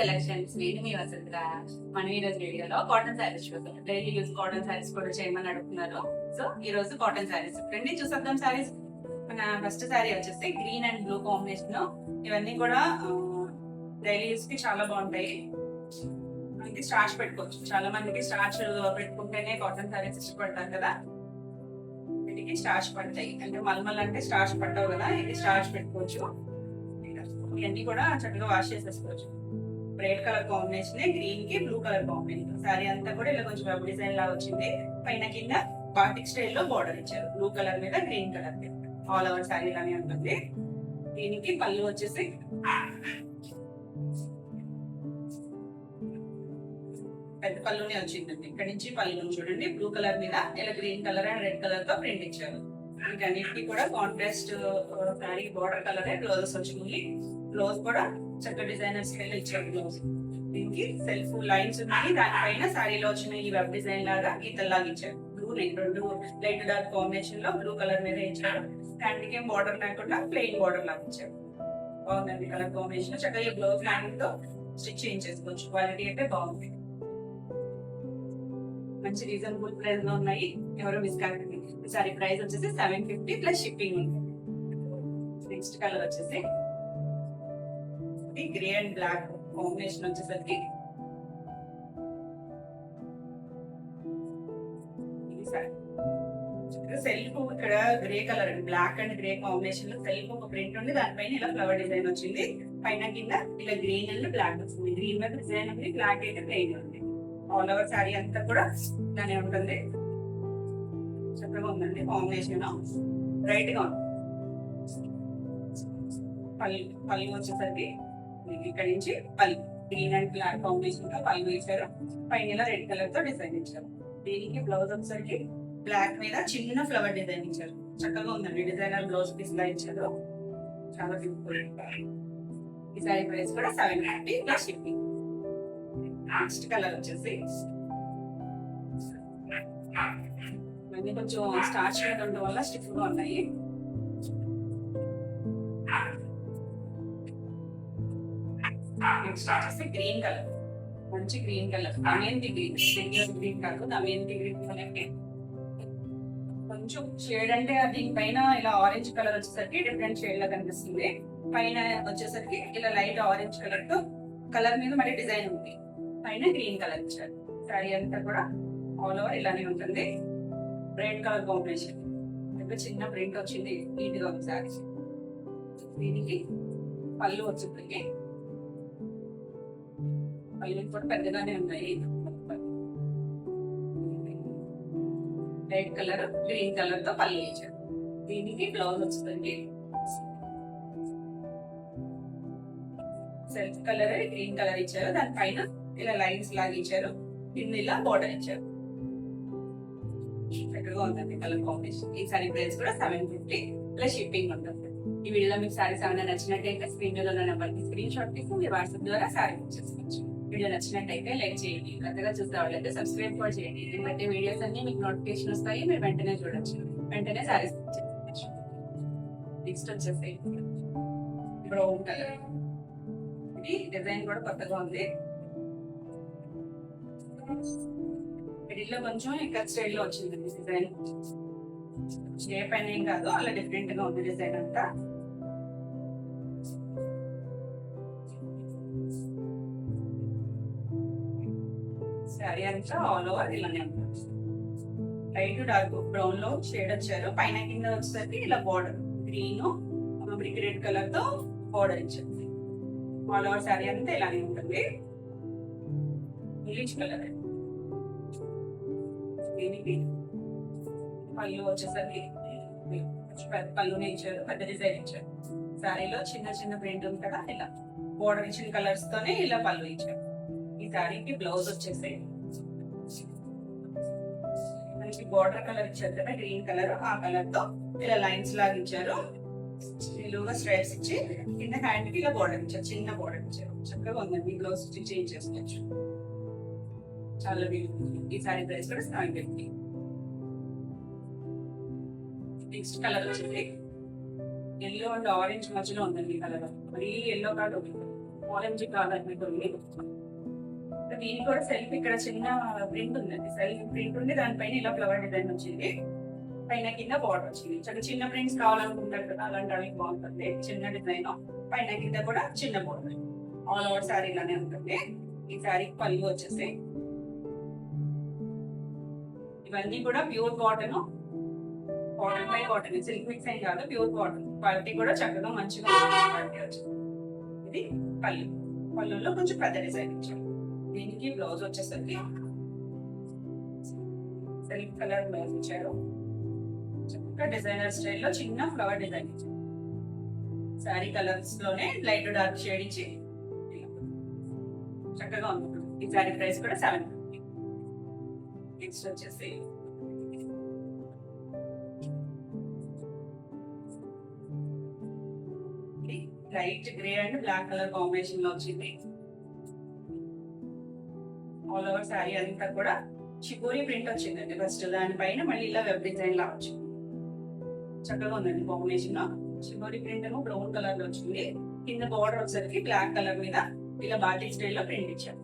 Selections నేను మీ వసంత. మన ఈరోజు వీడియోలో కాటన్ శారీస్ చూద్దాం. డైలీ యూజ్ కాటన్ శారీస్ కూడా చేయమని అడుగుతున్నారు. సో ఈ రోజు కాటన్ శారీస్ రండి చూసేద్దాం. శారీస్ మన ఫస్ట్ శారీ వచ్చేసి గ్రీన్ అండ్ బ్లూ కాంబినేషన్. ఇవన్నీ కూడా డైలీ యూస్ కి చాలా బాగుంటాయి. మనకి స్టార్చ్ పెట్టుకోవచ్చు. చాలా మందికి స్టార్చ్ పెట్టుకుంటేనే కాటన్ శారీస్ ఇష్టపడతారు కదా. వీటికి స్టార్చ్ పడతాయి అంటే మల్మల్ అంటే స్టార్చ్ పడతావు కదా, ఇది స్టార్చ్ పెట్టుకోవచ్చు. ఇవన్నీ కూడా చక్కగా వాష్ చేసేసుకోవచ్చు. రెడ్ కలర్ కాంబినేషన్, గ్రీన్ కి బ్లూ కలర్ కాంబినేషన్. సారీ అంతా కూడా ఇలా కొంచెం వెబ్ డిజైన్ లా వచ్చింది. పైన కింద బాటిక్ స్టైల్ లో బోర్డర్ ఇచ్చారు. బ్లూ కలర్ మీద గ్రీన్ కలర్ మీద ఆల్ ఓవర్ సారీ లానే ఉంటుంది. దీనికి పళ్ళు వచ్చేసి పెద్ద పళ్ళునే వచ్చిందండి. ఇక్కడ నుంచి పళ్ళు చూడండి, బ్లూ కలర్ మీద ఇలా green colour and red colour తో ప్రింట్ ఇచ్చారు. వీటన్నిటికీ కూడా కాంట్రాస్ట్ సారీ బోర్డర్ కలరే బ్లౌజెస్ వచ్చింది. బ్లౌజ్ కూడా చక్కగా డిజైనర్ స్టైల్ ఇచ్చారు. బ్లౌజ్ దీనికి సెల్ఫ్ లైన్స్ ఉన్నాయి. దానిపైన సారీలో వచ్చిన ఈ వెబ్ డిజైన్ లాగా గీతల్లాగా ఇచ్చారు. బ్లూ రెండు లైట్ డార్క్ కాంబినేషన్ లో బ్లూ కలర్ మీద ఇచ్చారు. హ్యాండ్కి ఏం బార్డర్ లేకుండా ప్లెయిన్ బార్డర్ లాగా ఇచ్చారు. బాగుందండి కలర్ కాంబినేషన్. చక్కగా ఈ బ్లౌజ్ హ్యాండ్ తో స్టిచ్ చేయించేసుకోవచ్చు. క్వాలిటీ అయితే బాగుంది. మంచి రీజనబుల్ ప్రైస్ లో ఉన్నాయి. ఎవరో మిస్ కాకండి. సారీ ప్రైస్ వచ్చేసి 750 ప్లస్ షిప్పింగ్ ఉంటుంది. నెక్స్ట్ కలర్ వచ్చేసి గ్రే అండ్ బ్లాక్ కాంబినేషన్ వచ్చేసరికి సెల్ఫ్ ఇక్కడ గ్రే కలర్ అండి, బ్లాక్ అండ్ గ్రే కాంబినేషన్ లో సెల్ఫ్ ఒక ప్రింట్ ఉంది. దానిపైన ఇలా ఫ్లవర్ డిజైన్ వచ్చింది. పైన కింద ఇలా గ్రీన్ అండ్ బ్లాక్ వచ్చింది. గ్రీన్ మీద డిజైన్ ఉంది, బ్లాక్ అయితే ప్లెయిన్ ఉంది. ఆల్ ఓవర్ శారీ అంతా కూడా ఇలానే ఉంటుంది. చక్కగా ఉందండి కాంబినేషన్, బ్రైట్ గా ఉంది. పళ్ళు వచ్చేసరికి ఇక్కడ నుంచి పళ్ళు గ్రీన్ అండ్ బ్లాక్ కాంబినేషన్ తో పళ్ళు ఇచ్చారు. పైన ఇలా రెడ్ కలర్ తో డిజైన్ ఇచ్చారు. దీనికి బ్లౌజ్ వచ్చేసరికి బ్లాక్ మీద చిన్న ఫ్లవర్ డిజైన్ ఇచ్చారు. చక్కగా ఉందండి. డిజైనర్ బ్లౌజ్ పీస్ లా ఇచ్చారు. చాలా బ్యూటిఫుల్. ఈ సారీ ప్రైస్ కూడా 750 ప్లస్ షిప్పింగ్. నెక్స్ట్ కలర్ వచ్చేసి ఇవన్నీ కొంచెం స్టార్చ్ మీద ఉండడం వల్ల స్టిఫ్ గా ఉన్నాయి. నెక్స్ట్ వచ్చేసి గ్రీన్ కలర్, మంచి green colour, Damayanti green. Regular green కాదు, దమయంతి గ్రీన్ అనేది కొంచెం షేడ్ అంటే దీనిపైన ఇలా ఆరెంజ్ కలర్ వచ్చేసరికి డిఫరెంట్ షేడ్ లా కనిపిస్తుంది. పైన వచ్చేసరికి ఇలా లైట్ ఆరెంజ్ కలర్ తో కలర్ మీద మరి డిజైన్ ఉంది. పైన గ్రీన్ కలర్ ఇచ్చారు. శారీ అంతా కూడా ఆల్ ఓవర్ ఇలానే ఉంటుంది. రెడ్ కలర్ కాంబినేషన్, చిన్న ప్రింట్ వచ్చింది. నీట్ గా ఉంది శారీ. దీనికి పళ్ళు వచ్చింది. పళ్ళు కూడా పెద్దగానే ఉన్నాయి. రెడ్ కలర్ గ్రీన్ కలర్ తో పళ్ళు ఇచ్చారు. దీనికి బ్లౌజ్ వస్తుంది. సెల్ఫ్ కలర్ గ్రీన్ కలర్ ఇచ్చారు. దానిపైన ఇలా లైన్స్ లాగా ఇచ్చారు. కింద ఇలా బోర్డర్ ఇచ్చారు. చక్కగా ఉందండి కలర్ కాంబినేషన్. ఈ సారీ ప్రైస్ కూడా 750 ప్లస్ షిప్పింగ్ ఉంటుంది. ఈ వీడియోలో మీకు సారీస్ ఏమైనా నచ్చినట్టయితే స్క్రీన్ మీద ఉన్న నెంబర్ కి స్క్రీన్ షాట్ తీసి మీ వాట్సాప్ ద్వారా సారీ బుక్ చేసుకోవచ్చు. వీడియో నచ్చినట్టయితే లైక్ చేయండి. కొత్తగా చూసే వాళ్ళైతే సబ్స్క్రైబ్ కూడా చేయండి. దీన్ని బట్టి వీడియోస్ అన్ని మీకు నోటిఫికేషన్ వస్తాయి. మీరు వెంటనే చూడొచ్చు, వెంటనే సారీస్ బుక్ చేసుకోవచ్చు. నెక్స్ట్ వచ్చేసి బ్రౌన్ కలర్. ఇది డిజైన్ కూడా కొత్తగా ఉంది. మిడిల్లో కొంచెం ఇక్కడ స్టైల్ లో వచ్చింది డిజైన్. షేప్ అయినా ఏం కాదు, అలా డిఫరెంట్ గా ఉంది డిజైన్ అంతా. శారీ అంతా ఆల్ ఓవర్ ఇలానే ఉంటుంది. లైట్ డార్క్ బ్రౌన్ లో షేడ్ వచ్చారు. పైన కింద వచ్చేసరికి ఇలా border green brick red colour తో బోర్డర్ ఇచ్చారు. ఆల్ ఓవర్ శారీ అంతా ఇలానే ఉంటుంది. Bleach colour. దీనికి పళ్ళు వచ్చేసరికి పెద్ద పళ్ళునే ఇచ్చారు, పెద్ద డిజైన్ ఇచ్చారు. శారీలో చిన్న చిన్న ప్రింట్ ఉంది కదా, ఇలా బోర్డర్ ఇచ్చిన కలర్స్ తోనే ఇలా పళ్ళు ఇచ్చారు. ఈ శారీకి బ్లౌజ్ వచ్చేసి మనకి బోర్డర్ కలర్ ఇచ్చారు కదా, గ్రీన్ కలర్. ఆ కలర్ తో ఇలా లైన్స్ లాగా ఇచ్చారు. నిలువుగా స్ట్రైప్స్ ఇచ్చి కింద హ్యాండ్ కి ఇలా బోర్డర్ ఇచ్చారు, చిన్న బోర్డర్ ఇచ్చారు. చక్కగా ఉందండి. బ్లౌజ్ స్టిచ్ చేంజ్ చేసుకోవచ్చు. చాలా బ్యూటిఫుల్. ఈ సారీ ప్రైస్ కూడా 750. నెక్స్ట్ కలర్ వచ్చేసి ఎల్లో అండ్ ఆరెంజ్ మధ్యలో ఉందండి కలర్. మరి ఎల్లో కాదు, ఆరెంజ్ కావాలనుకుంటుంది. దీనికి కూడా సెల్ఫ్ ఇక్కడ చిన్న ప్రింట్ ఉందండి, సెల్ఫ్ ప్రింట్ ఉంది, దానిపైన ఇలా ఫ్లవర్ డిజైన్ వచ్చింది, పైన కింద బార్డర్ వచ్చింది. చిన్న ప్రింట్స్ కావాలనుకుంటారు కదా, అలాంటి వాళ్ళకి బాగుంటుంది. చిన్న డిజైన్ పైన కింద కూడా చిన్న బార్డర్, ఆల్ ఓవర్ శారీ లానే ఉంటుంది. ఈ శారీ పళ్ళు వచ్చేసి ఇవన్నీ కూడా pure cotton, cotton by cotton, silk mix ఏం కాదు, ప్యూర్ కాటన్. క్వాలిటీ కూడా చక్కగా మంచిగా క్వాలిటీ వచ్చింది. ఇది పళ్ళు, పళ్ళులో కొంచెం పెద్ద డిజైన్ ఇచ్చారు. దీనికి బ్లౌజ్ వచ్చేసరికి సిల్క్ కలర్ బ్లౌజ్ ఇచ్చారు, చక్కగా డిజైనర్ స్టైల్లో చిన్న ఫ్లవర్ డిజైన్ ఇచ్చారు. శారీ కలర్స్ లోనే లైట్ డార్క్ షేడ్ ఇచ్చి చక్కగా ఉంది. ఈ శారీ ప్రైస్ కూడా 750. నెక్స్ట్ వచ్చేసి light grey and black colour combination లో వచ్చింది. ఆల్ ఓవర్ శారీ అంతా కూడా షిబోరి ప్రింట్ వచ్చిందండి. ఫస్ట్ దానిపైన మళ్ళీ ఇలా వెబ్ డిజైన్ లా వచ్చింది, చక్కగా ఉందండి కాంబినేషన్. షిబోరి ప్రింట్ ఏమో బ్రౌన్ కలర్ లో వచ్చింది, కింద బార్డర్ వచ్చేసరికి బ్లాక్ కలర్ మీద ఇలా బాటిక్ స్టైల్ లో ప్రింట్ ఇచ్చారు.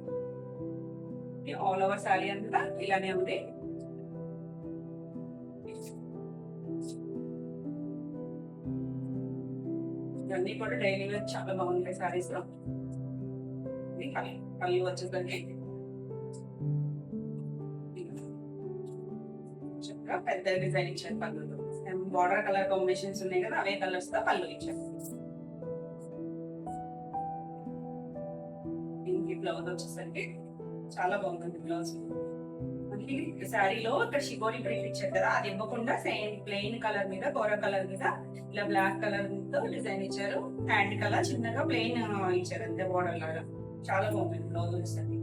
ఆల్ ఓవర్ శారీ అంతా ఇలానే ఉంది. ఇవన్నీ కూడా డైలీ వేర్ చాలా బాగుంటాయి శారీస్ లో. పళ్ళు వచ్చేసరికి పెద్ద డిజైన్ ఇచ్చారు. పళ్ళు బార్డర్ కలర్ కాంబినేషన్స్ ఉన్నాయి కదా, అవే కలర్స్ తో పళ్ళు ఇచ్చారు. దీనికి బ్లౌజ్ వచ్చేసరికి చాలా బాగుంటుంది. బ్లౌజ్ మనకి శారీలో ఇక్కడ షిబోరి ప్రింట్ ఇచ్చారు కదా, అది ఇవ్వకుండా సేమ్ ప్లెయిన్ కలర్ మీద కోర కలర్ మీద ఇలా బ్లాక్ కలర్ తో డిజైన్ ఇచ్చారు. హ్యాండ్ కలర్ చిన్నగా ప్లెయిన్ ఇచ్చారు అంతే బోర్డర్ లాగా. చాలా బాగుంది బ్లౌజ్ వచ్చేసరికి.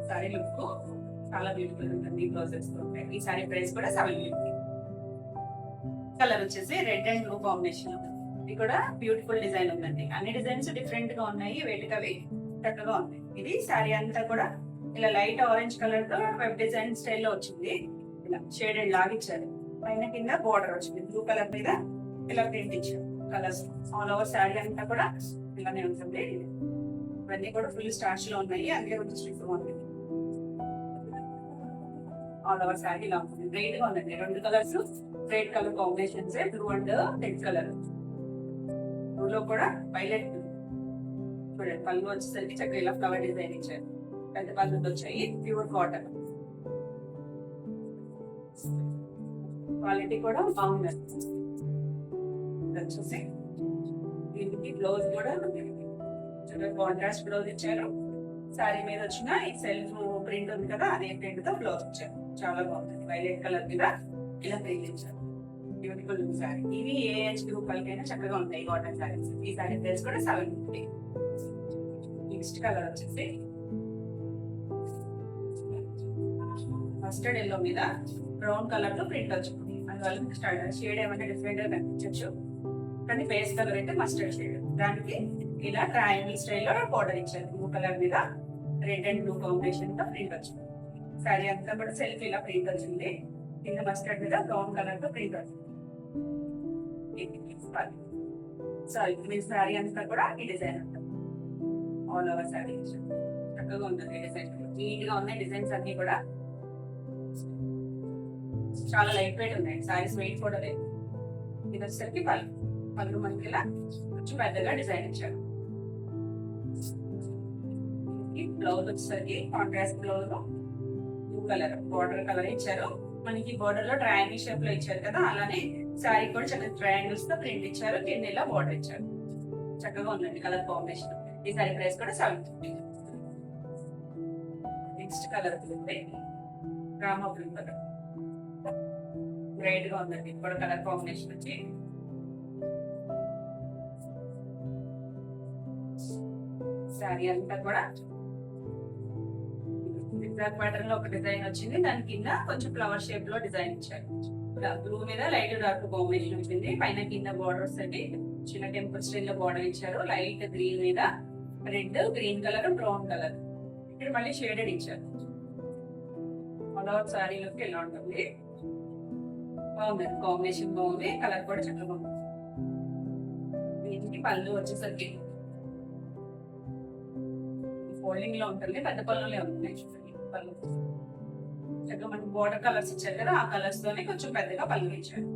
శారీ లుక్ చాలా బ్యూటిఫుల్ ఉంటుంది బ్లౌజెస్ తో. ఈ శారీ ప్రైస్ కూడా 750. కలర్ వచ్చేసి రెడ్ అండ్ బ్లూ కాంబినేషన్. ఇది కూడా బ్యూటిఫుల్ డిజైన్ ఉందండి. అన్ని డిజైన్స్ డిఫరెంట్ గా ఉన్నాయి, వేటికవి చక్కగా ఉన్నాయి. ఇది శారీ అంతా కూడా ఇలా లైట్ ఆరెంజ్ కలర్ తో వెబ్ డిజైన్ స్టైల్లో వచ్చింది. ఇలా షేడెడ్ లాగా ఇచ్చారు. పైన కింద బోర్డర్ వచ్చింది, బ్లూ కలర్ మీద ఇలా ప్రింట్ ఇచ్చారు. కలర్స్ ఆల్ ఓవర్ శారీ అంతా కూడా ఇలానే ఉంటుంది. ఇవన్నీ కూడా ఫుల్ స్టార్చ్ లో ఉన్నాయి, అందుకే కొంచెం స్టిఫ్ గా ఉంది. ఆల్ ఓవర్ శారీ ఇలా ఉంటుంది, బ్రైట్ గా ఉందండి. రెండు colours red colour combinations, blue and red colour. బ్లూలో కూడా వైలెట్. చూడండి పళ్ళు వచ్చేసరికి చక్కగా ఇలా ఫ్లవర్ డిజైన్ ఇచ్చారు. పెద్ద పళ్ళు వచ్చాయి, ప్యూర్ కాటన్. క్వాలిటీ కూడా బాగుంది. వచ్చేసి దీనికి బ్లౌజ్ కూడా కాంట్రాస్ట్ బ్లౌజ్ ఇచ్చారు. శారీ మీద వచ్చిన ఈ సెల్ఫ్ ప్రింట్ ఉంది కదా, అదే ప్రింట్ తో బ్లౌజ్ ఇచ్చారు. చాలా బాగుంది. వైలెట్ కలర్ మీద ఇలా ప్రింట్ ఇచ్చారు. బ్యూటిఫుల్ శారీ. ఇవి ఏ ఏజ్ గ్రూప్ వాళ్ళకైనా చక్కగా ఉంటాయి కాటన్ శారీస్. ఈ శారీ ప్రైస్ కూడా 750. నెక్స్ట్ కలర్ వచ్చేసి మస్టర్డ్ ఎల్లో మీద బ్రౌన్ కలర్ లో ప్రింట్ వచ్చింది. అందువల్ల షేడ్ ఏమైనా డిఫరెంట్ గా కనిపించచ్చు, కానీ బేస్ కలర్ అయితే మస్టర్డ్ షేడ్. దానికి ఇలా ట్రయాంగిల్ స్టైల్లో బోర్డర్ ఇచ్చారు. బ్లూ కలర్ మీద రెడ్ అండ్ బ్లూ కాంబినేషన్ తో ప్రింట్ వచ్చింది. శారీ అంతా కూడా సెల్ఫ్ ఇలా ప్రింట్ వచ్చింది. కింద మస్టర్డ్ మీద బ్రౌన్ కలర్ తో ప్రింట్ వచ్చింది. మీ శారీ అంతా కూడా ఈ డిజైన్ ఉంటుంది. ఆల్ ఓవర్ శారీ చక్కగా ఉంటుంది. డిజైన్ నీట్ గా ఉన్నాయి. డిజైన్స్ అన్ని కూడా చాలా లైట్ వెయిట్ ఉన్నాయి. శారీస్ వెయిట్ కూడా లేదు. ఇది వచ్చేసరికి పళ్ళు మనకి ఇలా కొంచెం పెద్దగా డిజైన్ ఇచ్చారు. బ్లౌజ్ వచ్చేసరికి కాంట్రాస్ట్ బ్లౌజ్ లో బ్లూ కలర్ బార్డర్ కలర్ ఇచ్చారు. మనకి బార్డర్ లో ట్రయాంగిల్ షేప్ లో ఇచ్చారు కదా, అలానే శారీ కూడా చక్కగా ట్రయాంగిల్స్ తో ప్రింట్ ఇచ్చారు. కింద ఇలా బార్డర్ ఇచ్చారు. చక్కగా ఉందండి కలర్ కాంబినేషన్. ఈ శారీ ప్రైస్ కూడా 750. Next colour Rama blue colour, bright గా ఉందండి. ఇప్పుడు కలర్ కాంబినేషన్ వచ్చి శారీ అంతా కూడా బ్లాక్ ప్యాటర్న్ లో ఒక డిజైన్ వచ్చింది. దాని కింద కొంచెం ఫ్లవర్ షేప్ లో డిజైన్ ఇచ్చారు. బ్లూ మీద లైట్ డార్క్ కాంబినేషన్ వచ్చింది. పైన కింద బార్డర్స్ అంటే చిన్న టెంపుల్ స్టైల్ లో బార్డర్ ఇచ్చారు. లైట్ గ్రీన్ మీద red, green colour, brown colour. ఇక్కడ మళ్ళీ షేడెడ్ ఇచ్చారు. అలా శారీలోకి ఎలా ఉంటుంది, బాగుంది. కాంబినేషన్ బాగుంది. కలర్ కూడా చక్కగా బాగుంది. దీనికి పళ్ళు వచ్చేసరికి ఫోల్డింగ్ లో ఉంటుంది, పెద్ద పళ్ళులే ఉంటుంది పళ్ళు. చక్కగా మనకి బోర్డర్ కలర్స్ ఇచ్చారు కదా, ఆ కలర్స్ తోనే కొంచెం పెద్దగా పళ్ళు ఇచ్చారు.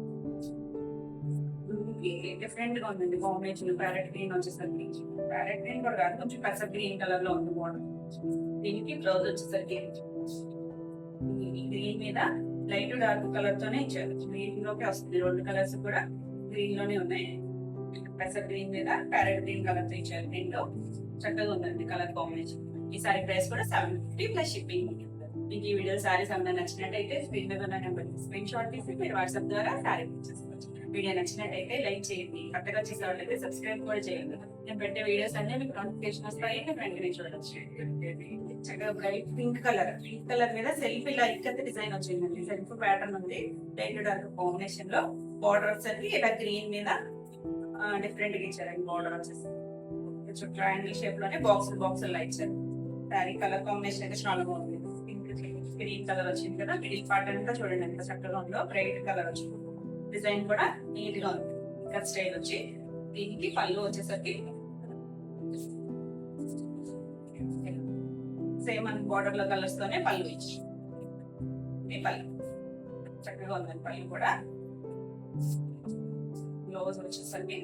డిఫరెంట్ గా ఉందండి కాంబినేషన్. ప్యారెట్ గ్రీన్ వచ్చేసరికి, ప్యారెట్ గ్రీన్ కూడా కాదు, కొంచెం పెసర్ గ్రీన్ కలర్ లో ఉంది బోర్డర్. దీనికి బ్లౌజ్ వచ్చేసరికి గ్రీన్ మీద లైట్ డార్క్ కలర్ తోనే ఇచ్చారు. గ్రీన్ లోకి వస్తుంది, రెండు కలర్స్ కూడా గ్రీన్ లోనే ఉన్నాయి. పెసర్ గ్రీన్ మీద ప్యారెట్ గ్రీన్ కలర్ తో ఇచ్చారు. దీంట్లో చక్కగా ఉందండి కలర్ కాంబినేషన్. ఈ సారీ ప్రైస్ కూడా 750 ప్లస్ షిప్పింగ్. మీకు ఈ వీడియో సారీస్ ఏమైనా నచ్చినట్టయితే స్క్రీన్ మీద ఉన్న నెంబర్ స్క్రీన్ షాట్ తీసి మీరు వాట్సాప్ ద్వారా సారీ బుక్ చేసుకోవచ్చు. వీడియో నచ్చినట్టయితే లైక్ చేయండి, కొత్తగా చేసేవాళ్ళైతే సబ్స్క్రైబ్ కూడా చేయండి. నేను పెట్టే వీడియోస్ అన్ని మీకు నోటిఫికేషన్ వస్తాయి, వెంటనే చూడొచ్చు. చక్కగా బ్రైట్ పింక్ కలర్ మీద సెల్ఫ్ ఇలా ఇక్కత డిజైన్ వచ్చిందండి. సెల్ఫ్ ప్యాటర్న్ ఉంది, లైట్ డార్క్ కాంబినేషన్ లో. బార్డర్ వచ్చేసరికి ఇలా గ్రీన్ మీద డిఫరెంట్ గా ఇచ్చారండి. బార్డర్ వచ్చేసి కొంచెం ట్రయాంగిల్ షేప్ లోనే బాక్స్ లా ఇచ్చారు. శారీ కలర్ కాంబినేషన్ అయితే చాలా బాగుంది. పింక్ గ్రీన్ కలర్ వచ్చింది కదా, మిడిల్ పార్ట్ అంతా చూడండి ఎంత చక్కగా ఉందో. బ్రైట్ కలర్ వచ్చింది, డిజైన్ కూడా నీట్ గా ఉంది. ఇంకా స్టైల్ వచ్చి దీనికి పళ్ళు వచ్చేసరికి సేమ్ అని బార్డర్ లో కలర్స్ తోనే పళ్ళు ఇచ్చి పళ్ళు చక్కగా ఉందండి. పళ్ళు కూడా బ్లౌజ్ వచ్చేసరికి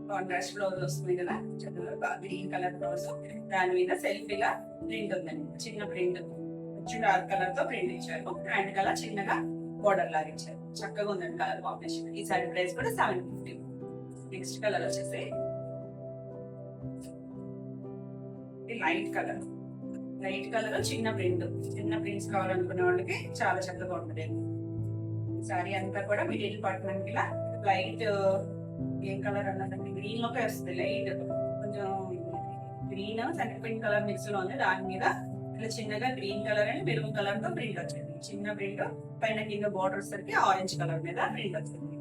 కాంట్రాస్ట్ బ్లౌజ్ వస్తుంది కదా, చక్కగా గ్రీన్ కలర్ బ్లౌజ్. దాని మీద సెల్ఫ్ ఇలా ప్రింట్ ఉందండి, చిన్న ప్రింట్. డార్క్ కలర్ తో ప్రింట్ ఇచ్చారు. హ్యాండ్ కలర్ చిన్నగా బోర్డర్ లాగా ఇచ్చారు. చక్కగా ఉందండి కలర్ కాంబినేషన్. ఈ సారీ ప్రైస్ కూడా 750. నెక్స్ట్ కలర్ వచ్చేసి లైట్ కలర్ చిన్న ప్రింట్స్ కావాలనుకునే వాళ్ళకి చాలా చక్కగా ఉంటుంది. సారీ అంతా కూడా మిడిల్ పార్ట్ మనకి ఇలా లైట్ ఏం కలర్ అన్నదండి, గ్రీన్ లోకే వస్తుంది. లైట్ కొంచెం గ్రీన్ సెంటర్ కలర్ మిక్స్ లో ఉంది. దాని మీద ఇలా చిన్నగా green colour and maroon colour తో ప్రింట్ వచ్చింది. చిన్న ప్రింట్ పైన కింద బార్డర్ సరికి ఆరెంజ్ కలర్ మీద ప్రింట్ వచ్చింది.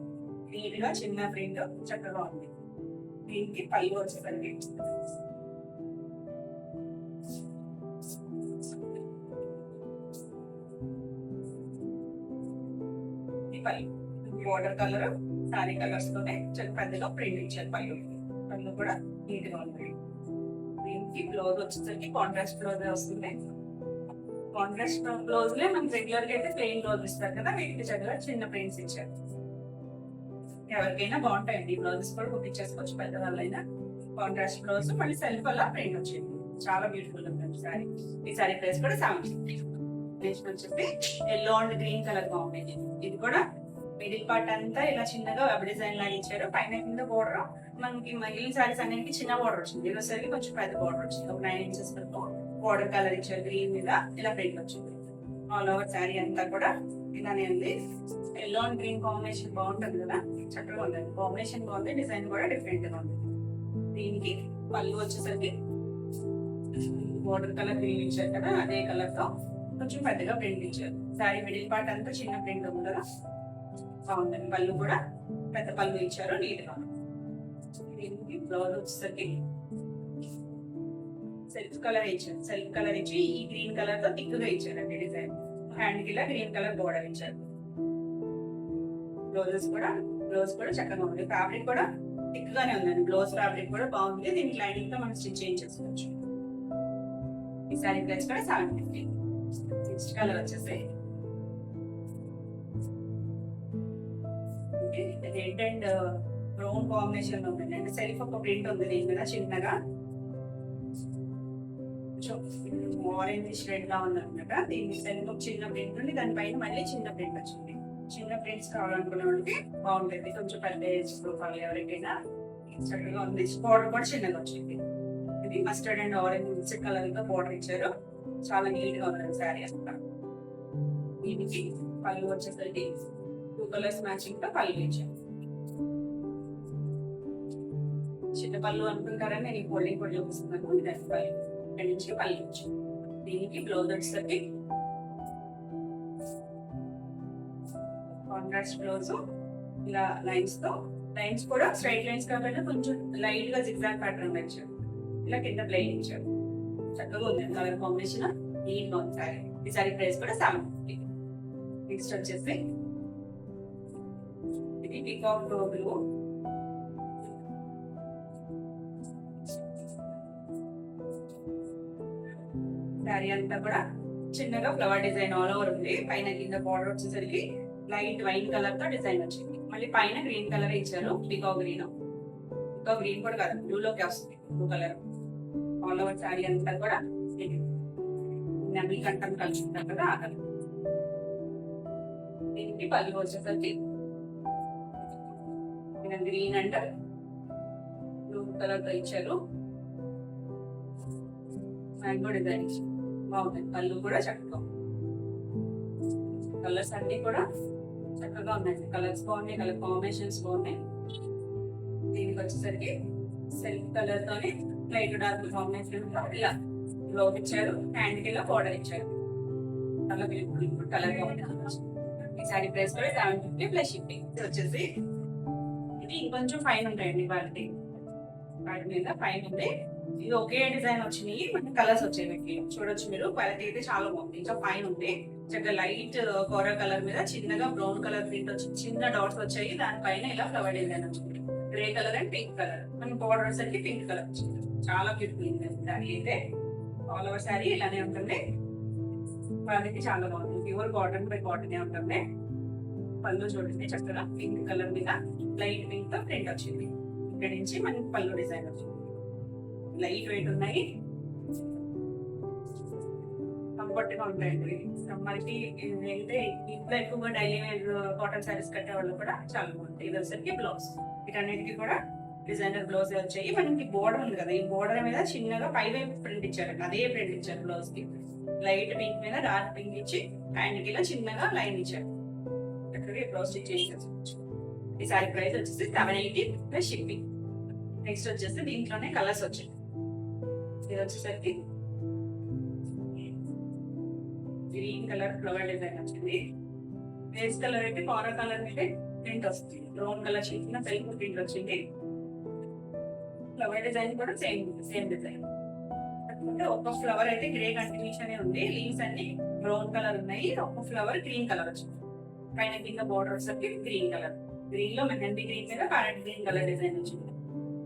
నీట్ గా చిన్న ప్రింట్ చక్కగా ఉంది. దీనికి పళ్ళు వచ్చేసరికి బార్డర్ కలర్ సారీ కలర్స్ తోనే చాలా పెద్దగా ప్రింట్ ఇచ్చారు. పళ్ళు కూడా నీట్ గా ఉంది. దీనికి బ్లౌజ్ వచ్చేసరికి కాంట్రాస్ట్ బ్లౌజ్ వస్తుంది. కాంట్రాస్ట్ బ్లౌజ్ లే మనం రెగ్యులర్ గా అయితే ప్లెయిన్ బ్లౌజ్ ఇస్తారు కదా, వీటికి చక్కగా చిన్న ప్రింట్స్ ఇచ్చారు. ఎవరికైనా బాగుంటాయండి ఈ బ్లౌజెస్ కూడా కుట్టించేసుకోవచ్చు, పెద్దవాళ్ళైనా. కాంట్రాస్ట్ బ్లౌజ్ మళ్ళీ సెల్ఫ్ అలా ప్రింట్ వచ్చింది, చాలా బ్యూటిఫుల్ ఉంది సారీ. ఈ సారీ ప్రైస్ కూడా 750. నెక్స్ట్ వచ్చేసి yellow and green colour combination. ఇది కూడా మిడిల్ పార్ట్ అంతా ఇలా చిన్నగా వెబ్ డిజైన్ లాగా ఇచ్చారు. పైన కింద బోర్డర్ మనకి మిగిలిన సారీస్ అన్నిటికీ చిన్న బోర్డర్ వచ్చింది. ఇదోసరికి కొంచెం పెద్ద బోర్డర్ వచ్చింది. ఒక 9 inches వరకు బోర్డర్ కలర్ ఇచ్చారు. గ్రీన్ మీద ఇలా ప్రింట్ వచ్చింది. ఆల్ ఓవర్ శారీ అంతా కూడా ఇలానే ఉంది. ఎల్లో అండ్ గ్రీన్ కాంబినేషన్ బాగుంటుంది కదా, చక్కగా ఉంది. కాంబినేషన్ బాగుంది, డిజైన్ కూడా డిఫరెంట్ గా ఉంది. దీనికి పళ్ళు వచ్చేసరికి బోర్డర్ కలర్ గ్రీన్ ఇచ్చారు కదా, అదే కలర్ తో కొంచెం పెద్దగా ప్రింట్ ఇచ్చారు. శారీ మిడిల్ పార్ట్ అంతా చిన్న ప్రింట్ ఉంది కదా, బాగుందండి. పళ్ళు కూడా పెద్ద పళ్ళు ఇచ్చారు, నీట్ గా. దీనికి బ్లౌజ్ వచ్చేసరికి సెల్ఫ్ కలర్ ఇచ్చి ఈ గ్రీన్ కలర్ తో థిక్ గా ఇచ్చారండి డిజైన్. హ్యాండ్ కి ఇలా గ్రీన్ కలర్ బోర్డర్ ఇచ్చారు. బ్లౌజ్ కూడా చక్కగా ఉంది. ఫ్యాబ్రిక్ కూడా థిక్ గానే ఉందండి. బ్లౌజ్ ఫ్యాబ్రిక్ కూడా బాగుంది. దీనికి లైనింగ్ తో మనం స్టిచ్ చేయించేసుకోవచ్చు. ఈ సారీ ప్రైస్ కూడా 750. నెక్స్ట్ కలర్ వచ్చేసి రెడ్ అండ్ బ్రౌన్ కాంబినేషన్ లో ఉందండి. సెల్ఫ్ ఒక ప్రింట్ ఉంది దీని మీద చిన్నగా, ఆరెంజ్ రెడ్ లా ఉందన్నమాట. దీని సెల్ఫ్ ఒక చిన్న ప్రింట్ ఉంది, దానిపైన మళ్ళీ చిన్న ప్రింట్ వచ్చింది. చిన్న ప్రింట్స్ కావాలనుకునే వాళ్ళకి బాగుంటుంది. కొంచెం పెద్ద ఏజ్ ప్రొఫైల్ ఎవరికైనా చక్కగా ఉంది. బోర్డర్ కూడా చిన్నగా వచ్చింది. ఇది mustard and orange mix colour తో బోర్డర్ ఇచ్చారు. చాలా నీట్ గా ఉంది శారీ అంతా. దీనికి పళ్ళు వచ్చేసరికి 2 కలర్స్ మ్యాచింగ్ తో పళ్ళు ఇచ్చారు. చిన్న పళ్ళు అనుకుంటారని నేను ఈ ఫోల్డింగ్ కూడా చూపిస్తున్నాను. ఇది పళ్ళు నుంచి పళ్ళు ఇచ్చారు. దీనికి బ్లౌజ్ వచ్చేసరికి కాంట్రాస్ట్ బ్లౌజ్ ఇలా లైన్స్ కూడా స్ట్రైట్ లైన్స్ కాకుండా కొంచెం లైట్ గా జిగ్జాగ్ ప్యాటర్న్ ఇచ్చారు. ఇలా కింద ప్లెయిన్ ఇచ్చారు. చక్కగా ఉంది కలర్ కాంబినేషన్, నీట్ గా ఉంది సారీ. ఈ సారీ ప్రైస్ కూడా 750. నెక్స్ట్ వచ్చేసి ఇది పీకాక్ బ్లూ. శారీ అంతా కూడా చిన్నగా ఫ్లవర్ డిజైన్ ఆల్ ఓవర్ ఉంది. పైన కింద బార్డర్ వచ్చేసరికి లైట్ వైన్ కలర్ తో డిజైన్ వచ్చింది. మళ్ళీ పైన గ్రీన్ కలర్ ఇచ్చారు, పికాక్ గ్రీన్. పికాక్ గ్రీన్ కూడా కాదు, బ్లూ లోకి వస్తుంది, blue colour all over sari అంతా కూడా నెమలి కంఠం కలుసుకుంటారు కదా ఆ కలర్. దీనికి పళ్ళు వచ్చేసరికి గ్రీన్ అండ్ బ్లూ కలర్ తో ఇచ్చారు. మ్యాంగో డిజైన్ బాగుంది. పళ్ళు కూడా చక్కగా కలర్స్ అన్ని కూడా చక్కగా ఉన్నాయి. కలర్స్ బాగున్నాయి, కలర్ కాంబినేషన్స్ బాగున్నాయి. దీనికి వచ్చేసరికి సెల్ఫ్ కలర్ తోని లైట్ డార్క్ కాంబినేషన్ ఇలా బ్లౌజ్ ఇచ్చారు. హ్యాండ్ కి ఇలా బోర్డర్ ఇచ్చారు. కలర్ ఈ సారీ ప్రైస్ కూడా 750 ప్లస్ షిప్పింగ్. వచ్చేసి ఇది ఇంకొంచెం ఫైన్ ఉంటాయండి వాటి మీద ఫైన్ ఉంది. ఇది ఒకే డిజైన్ వచ్చినాయి, మనకి కలర్స్ వచ్చాయి. చూడొచ్చు మీరు, క్వాలిటీ అయితే చాలా బాగుంది. ఇంకా ఫైన్ ఉంది. చక్కగా లైట్ కోరా కలర్ మీద చిన్నగా బ్రౌన్ కలర్ ప్రింట్ వచ్చి చిన్న డాట్స్ వచ్చాయి. దానిపైన ఇలా ఫ్లవర్ డిజైన్ వచ్చింది. Grey colour and pink colour. మన బోర్డర్ వచ్చేసరికి పింక్ కలర్ వచ్చింది. చాలా బ్యూటిఫుల్ ఉంది శారీ అయితే. ఆల్ ఓవర్ శారీ ఇలానే ఉంటుంది. క్వాలిటీ చాలా బాగుంది. ప్యూర్ కాటన్ బై కాటన్ ఉంటుంది. పళ్ళు చూడండి, చక్కగా పింక్ కలర్ మీద లైట్ పింక్ తో ప్రింట్ వచ్చింది. ఇక్కడ నుంచి మనకి పళ్ళు డిజైన్ వచ్చింది. లైట్ వెయిట్ ఉన్నాయి, కంఫర్ట్ గా ఉంటాయండి. సమ్మర్కి అయితే ఇంట్లో ఎక్కువగా డైలీ వేర్ కాటన్ శారీస్ కట్టే వాళ్ళు కూడా చాలా బాగుంటాయి. ఇది వచ్చరికి బ్లౌజ్, వీటన్నిటికీ కూడా డిజైనర్ బ్లౌజ్ వచ్చాయి. మనకి బోర్డర్ ఉంది కదా, ఈ బోర్డర్ మీద చిన్నగా పై వైపు ప్రింట్ ఇచ్చారు. అదే ప్రింట్ ఇచ్చారు బ్లౌజ్ కి. లైట్ పింక్ మీద డార్క్ పింక్ ఇచ్చి హ్యాండ్ కి ఇలా చిన్నగా లైన్ ఇచ్చారు. చక్కగా బ్లౌజ్ స్టిచ్ చేసేసుకోవచ్చు. ఈ సారీ ప్రైస్ వచ్చేసి 780 ప్లస్ షిప్పింగ్. నెక్స్ట్ వచ్చేసి దీంట్లోనే కలర్స్ వచ్చాయి. ఇది వచ్చేసరికి గ్రీన్ కలర్ ఫ్లవర్ డిజైన్ వచ్చింది. బేస్ కలర్ అయితే కోరా కలర్ అయితే ప్రింట్ వస్తుంది. బ్రౌన్ కలర్ చిన్న సెల్ఫ్ ప్రింట్ వచ్చింది. ఫ్లవర్ డిజైన్ కూడా సేమ్ డిజైన్. కాకపోతే ఒక ఫ్లవర్ అయితే గ్రే కంటిన్యూషన్ ఉంది. లీవ్స్ అన్ని బ్రౌన్ కలర్ ఉన్నాయి. ఒక ఫ్లవర్ గ్రీన్ కలర్ వచ్చింది. పైన కింద బోర్డర్ వచ్చేసరికి గ్రీన్ కలర్. గ్రీన్ లో మెహందీ గ్రీన్ మీద ప్యారెట్ గ్రీన్ కలర్ డిజైన్ వచ్చింది.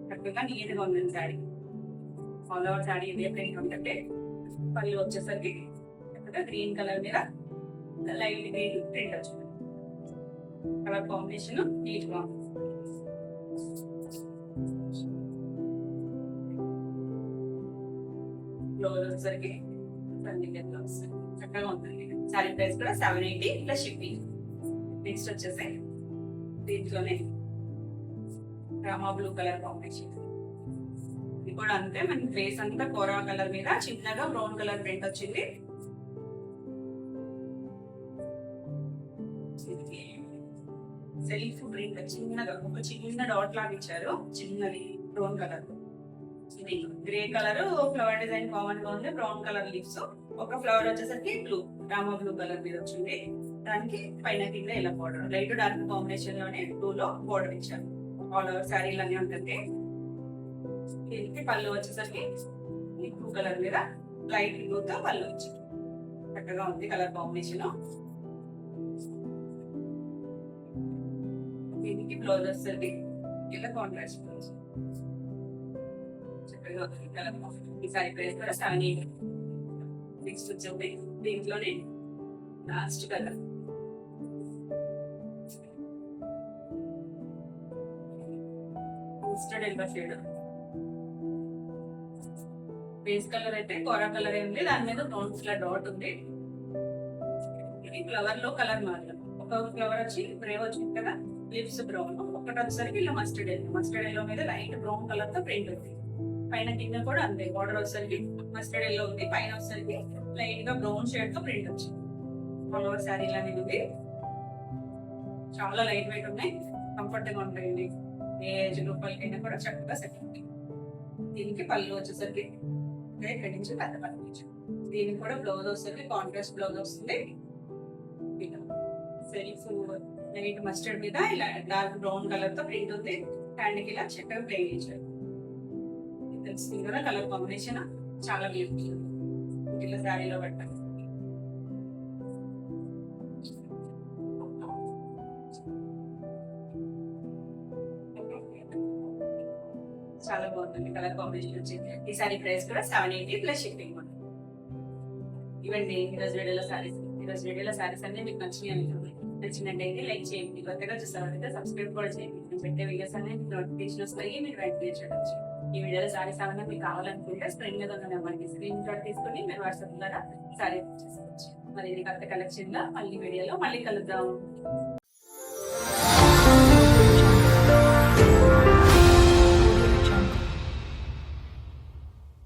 చక్కగా నీట్ గా ఉంది శారీ. ఆల్ ఓవర్ శారీ ఇదే ప్రింట్ ఉంటుంది. పళ్ళు వచ్చేసరికి గ్రీన్ కలర్ మీద లైట్ గ్రీన్ ప్రింట్ వచ్చింది. కలర్ కాంబినేషన్ నీట్ గా ఉంది. బ్లౌజ్ వచ్చేసరికి చక్కగా ఉంటుంది. శారీ ప్రైస్ కూడా 780 ప్లస్ షిప్పింగ్. నెక్స్ట్ వచ్చేసి దీంట్లోనే రామా బ్లూ కలర్ కాంబినేషన్. ఇది కూడా అంతే, మనకి ఫేస్ అంతా కోరా కలర్ మీద చిన్నగా బ్రౌన్ కలర్ ప్రింట్ వచ్చింది. సెల్ఫ్ ప్రింట్ చిన్నగా ఒక చిన్న డాట్ లాగా ఇచ్చారు, చిన్నది బ్రౌన్ కలర్. ఇది grey colour flower design common గా ఉంది. బ్రౌన్ కలర్ లీవ్స్, ఒక ఫ్లవర్ వచ్చేసరికి బ్లూ రామా బ్లూ కలర్ మీద వచ్చింది. దానికి పైన కింద ఇలా బోర్డర్ లైట్ డార్క్ కాంబినేషన్ లోనే బ్లూ లో బోర్డర్ ఇచ్చారు. ఆల్ ఓవర్ శారీ లానే ఉంటుంది. దీనికి పళ్ళు వచ్చేసరికి బ్లూ కలర్ మీద లైట్ బ్లూ తో పళ్ళు వచ్చింది. చక్కగా ఉంది కలర్ కాంబినేషన్. దీనికి బ్లౌజ్ వచ్చేసరికి ఇలా కాంట్రాస్ట్ బ్లౌజ్. చక్కగా కలర్ ఈ సారీ ప్రైస్ కూడా 780. నెక్స్ట్ వచ్చేది దీంట్లోనే last colour mustard yellow shade. Base colour అయితే కోరా కలర్ ఉంది, దాని మీద బ్రౌన్స్ లా డాట్ ఉంది. ఇది ఫ్లవర్ లో కలర్ మాత్రం. ఒక ఫ్లవర్ వచ్చి గ్రే వచ్చింది కదా, లిప్స్ బ్రౌన్. ఒకటి వచ్చేసరికి ఇలా మస్టర్డ్ ఎల్లో. మస్టర్డ్ ఎల్లో మీద లైట్ బ్రౌన్ కలర్ తో ప్రింట్ ఉంది. పైన కింద కూడా అంతే, బార్డర్ వచ్చేసరికి మస్టర్డ్ ఎల్లో ఉంది. పైన వచ్చేసరికి లైట్ గా బ్రౌన్ షేడ్ తో ప్రింట్ వచ్చింది. ఆల్ ఓవర్ శారీ లానే ఉంది. చాలా లైట్ వెయిట్ ఉన్నాయి, కంఫర్ట్ గా ఉంటాయండి. ఏ ఏజ్ గ్రూప్ వాళ్ళకైనా కూడా చక్కగా సెట్ అవుతాయి. దీనికి పళ్ళు వచ్చేసరికి ఇక్కడి నుంచి పెద్ద పళ్ళు ఇచ్చారు. దీనికి కూడా బ్లౌజ్ వస్తుంది, కాంట్రాస్ట్ బ్లౌజ్ వస్తుంది. సెల్ఫ్ లైట్ మస్టర్డ్ మీద ఇలా డార్క్ బ్రౌన్ కలర్ తో ప్రింట్ ఉంది. హ్యాండ్ కి ఇలా చక్కగా ప్లెయిన్ ఇచ్చారు. తెలిసింది కూడా కలర్ కాంబినేషన్ చాలా బ్యూటిఫుల్. ఇలా శారీలో పెట్టాలి. చాలా బాగుంటుంది కలర్ కాంబినేషన్ వచ్చింది. ఈ సారీ ప్రైస్ కూడా 780 ప్లస్ షిప్పింగ్. ఇవ్వండి ఈరోజు వీడియోలో సారీస్ అన్ని మీకు నచ్చినట్టయితే లైక్ చేయండి, కొత్తగా చూసేవారైతే సబ్స్క్రైబ్ కూడా చేయండి. నేను పెట్టే వీడియోస్ అనేది నోటిఫికేషన్ వస్తాయి, మీరు వెంటనే చూడొచ్చు. ఈ వీడియోలో సారీస్ ఏమైనా మీకు కావాలనుకుంటే స్క్రీన్ మీద ఉన్న నెంబర్కి స్క్రీన్ షాట్ తీసుకుని మీరు వాట్సాప్ ద్వారా సారీ చేసుకోవచ్చు. మరి ఇది కొత్త కలెక్షన్ గా మళ్ళీ వీడియోలో మళ్ళీ కలుద్దాం.